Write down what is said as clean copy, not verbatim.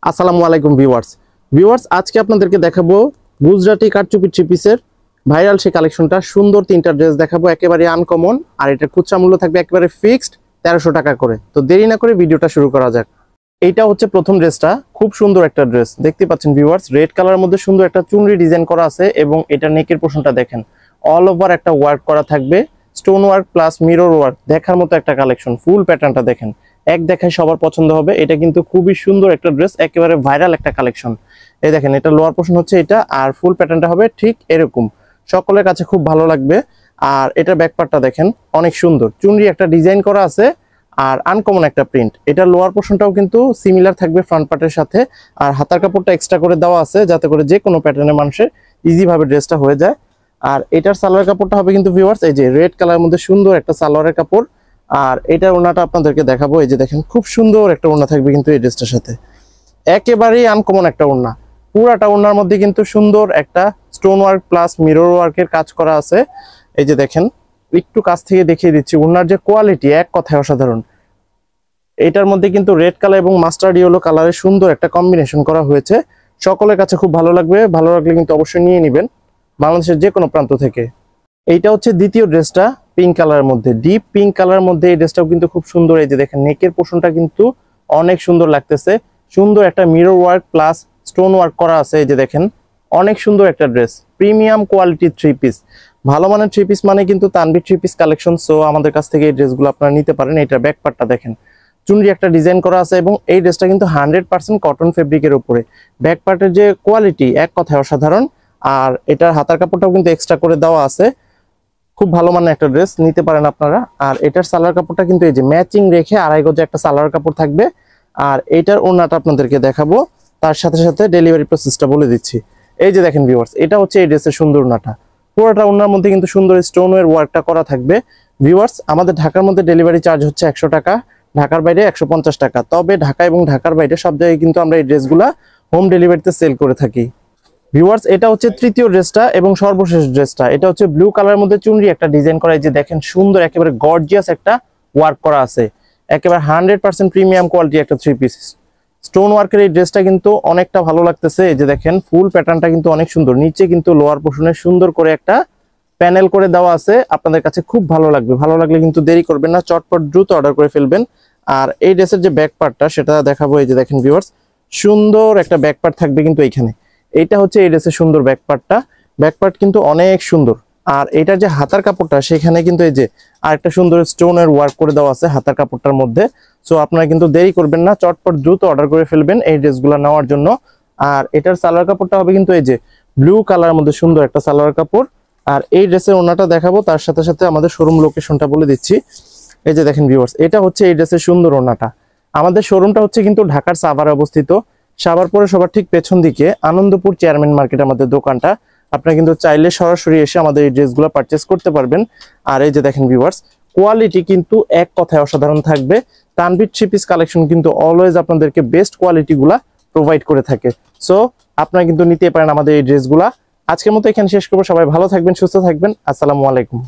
আসসালামু আলাইকুম ভিউয়ার্স আজকে আপনাদেরকে দেখাবো গুজরাটি কারচুপি থ্রি পিসের ভাইরাল সেই কালেকশনটা। সুন্দর তিনটা ড্রেস দেখাবো, একেবারে আনকমন, আর এটা খুচরা মূল্য থাকবে একেবারে ফিক্সড 1300 টাকা করে। তো দেরি না করে ভিডিওটা শুরু করা যাক। এইটা হচ্ছে প্রথম ড্রেসটা, খুব সুন্দর একটা ড্রেস দেখতে পাচ্ছেন ভিউয়ার্স। রেড কালারের মধ্যে সুন্দর একটা চুনরি ডিজাইন করা আছে এবং এটা নেকের পোর্শনটা দেখেন অল ওভার একটা ওয়ার্ক করা থাকবে, stone work plus mirror work, দেখার মতো একটা কালেকশন। ফুল প্যাটার্নটা দেখেন, এক দেখায় সবার পছন্দ হবে। এটা কিন্তু খুবই সুন্দর একটা ড্রেস, একেবারে ভাইরাল একটা কালেকশন। এই দেখেন এটা লোয়ার পোর্শন হচ্ছে এটা, আর ফুল প্যাটার্নটা হবে ঠিক এরকম, সকলের কাছে খুব ভালো লাগবে। আর এটা ব্যাক পার্টটা দেখেন অনেক সুন্দর, চুনরি একটা ডিজাইন করা আছে আর আনকমন একটা প্রিন্ট। এটা লোয়ার পোর্শনটাও কিন্তু সিমিলার থাকবে ফ্রন্ট পার্টের সাথে, আর হাতার কাপড়টা এক্সট্রা করে দেওয়া আছে যাতে করে যে কোনো প্যাটার্নের মানুষের ইজি ভাবে ড্রেসটা হয়ে যায়। আর এটার সালোয়ার কাপড়টা হবে কিন্তু ভিউয়ার্স এই যে রেড কালারের মধ্যে সুন্দর একটা সালোয়ারের কাপড়। আর এটার ওড়নাটা আপনাদেরকে দেখাবো, এই যে দেখেন খুব সুন্দর একটা ওড়না থাকবে কিন্তু এই ড্রেসটার সাথে, একেবারেই আনকমন একটা ওড়না। পুরাটা ওড়নার মধ্যে কিন্তু সুন্দর একটা স্টোন ওয়ার্ক প্লাস মিরর ওয়ার্কের কাজ করা আছে। এই যে দেখেন একটু কাছ থেকে দেখিয়ে দিচ্ছি, ওড়নার যে কোয়ালিটি এক কথায় অসাধারণ। এটার মধ্যে কিন্তু রেড কালার এবং মাস্টার্ড ইয়েলো কালারের সুন্দর একটা কম্বিনেশন করা হয়েছে, সকলের কাছে খুব ভালো লাগবে। ভালো লাগলে কিন্তু অবশ্যই নিয়ে নেবেন বাংলাদেশের যে কোনো প্রান্ত থেকে। এইটা হচ্ছে দ্বিতীয় ড্রেসটা, পিঙ্ক কালারের মধ্যে, ডিপ পিঙ্ক কালারের মধ্যে। এই ড্রেসটাও কিন্তু খুব সুন্দর, এই যে দেখেন নেকের পোর্শনটা কিন্তু অনেক সুন্দর লাগতেছে, সুন্দর একটা mirror work plus stone work করা আছে। এই যে দেখেন অনেক সুন্দর একটা ড্রেস, প্রিমিয়াম কোয়ালিটির থ্রি পিস, ভালো মানের থ্রি পিস মানে কিন্তু Tanvir three piece collection. So আমাদের কাছ থেকে এই ড্রেসগুলো আপনারা নিতে পারেন। এটার ব্যাক পার্টটা দেখেন চুনরি একটা ডিজাইন করা আছে এবং এই ড্রেসটা কিন্তু 100% কটন ফেব্রিকের উপরে। ব্যাক পার্টের যে কোয়ালিটি এক কথায় অসাধারণ। আর এটার হাতার কাপড়টাও কিন্তু এক্সট্রা করে দেওয়া আছে, খুব ভালো মানের একটা ড্রেস, নিতে পারেন আপনারা। আর এটার সালোয়ার কাপড়টা কিন্তু এই যে ম্যাচিং রেখে আড়াই গজে একটা সালোয়ার কাপড় থাকবে। আর এটার ওড়নাটা আপনাদেরকে দেখাবো, তার সাথে সাথে ডেলিভারি প্রসেসটা বলে দিচ্ছি। এই যে দেখেন ভিউয়ার্স, এটা হচ্ছে এই ড্রেসের সুন্দর ওড়নাটা, পুরোটা ওড়নার মধ্যে কিন্তু সুন্দর স্টোনের ওয়ার্কটা করা থাকবে। ভিউয়ার্স আমাদের ঢাকার মধ্যে ডেলিভারি চার্জ হচ্ছে 100 টাকা, ঢাকার বাইরে 150 টাকা। তবে ঢাকা এবং ঢাকার বাইরে সব জায়গায় কিন্তু আমরা এই ড্রেসগুলা হোম ডেলিভারিতে সেল করে থাকি। ভিউয়ার্স এটা হচ্ছে তৃতীয় ড্রেসটা এবং সর্বশেষ ড্রেসটা। এটা হচ্ছে ব্লু কালারের মধ্যে চুনরি একটা ডিজাইন করা, এই যে দেখেন সুন্দর একেবারে গর্জিয়াস একটা ওয়ার্ক করা আছে, একেবারে 100% প্রিমিয়াম কোয়ালিটি একটা থ্রি পিস স্টোন ওয়ার্কের। এই ড্রেসটা কিন্তু অনেকটা ভালো লাগতেছে। এই যে দেখেন ফুল প্যাটার্নটা কিন্তু অনেক সুন্দর, নিচে কিন্তু লোয়ার পোর্শনে সুন্দর করে একটা প্যানেল করে দেওয়া আছে। আপনাদের কাছে খুব ভালো লাগবে, ভালো লাগলে কিন্তু দেরি করবেন না, চটপট দ্রুত অর্ডার করে ফেলবেন। আর এই ড্রেসের যে ব্যাক পার্টটা সেটা দেখাবো। এই যে দেখেন ভিউয়ার্স সুন্দর একটা ব্যাক পার্ট থাকবে কিন্তু এইখানে। এইটা হচ্ছে এই ড্রেসের সুন্দর ব্যাক পার্টটা, ব্যাক পার্ট কিন্তু অনেক সুন্দর। আর এটার যে হাতার কাপড়টা সেখানে কিন্তু এই যে আরেকটা সুন্দর স্টোনের ওয়ার্ক করে দেওয়া আছে হাতার কাপড়টার মধ্যে। সো আপনারা কিন্তু দেরি করবেন না, চটপট দ্রুত অর্ডার করে ফেলবেন এই ড্রেসগুলো নেওয়ার জন্য। আর এটার সালোয়ার কাপড়টা হবে কিন্তু এই যে ব্লু কালারের মধ্যে সুন্দর একটা সালোয়ার কাপড়। আর এই ড্রেসের ওড়নাটা দেখাবো, তার সাথে সাথে আমাদের শোরুম লোকেশনটা বলে দিচ্ছি। এই যে দেখেন ভিউয়ার্স, এটা হচ্ছে এই ড্রেসের সুন্দর ওড়নাটা। আমাদের শোরুমটা হচ্ছে কিন্তু ঢাকার সাভারে অবস্থিত, সাভার পরে সবার ঠিক পেছন দিকে আনন্দপুর চেয়ারম্যান মার্কেট আমাদের দোকানটা। আপনারা কিন্তু চাইলে সরাসরি এসে আমাদের এই ড্রেসগুলো পারচেস করতে পারবেন। আর এই যে দেখেন ভিউয়ার্স কোয়ালিটি কিন্তু এক কথায় অসাধারণ থাকবে। তানভীর থ্রি পিস কালেকশন কিন্তু অলওয়েজ আপনাদেরকে বেস্ট কোয়ালিটি গুলা প্রোভাইড করে থাকে। সো আপনারা কিন্তু নিতে পারেন আমাদের এই ড্রেসগুলা। আজকের মতো এখানে শেষ করবো, সবাই ভালো থাকবেন, সুস্থ থাকবেন, আসসালামু আলাইকুম।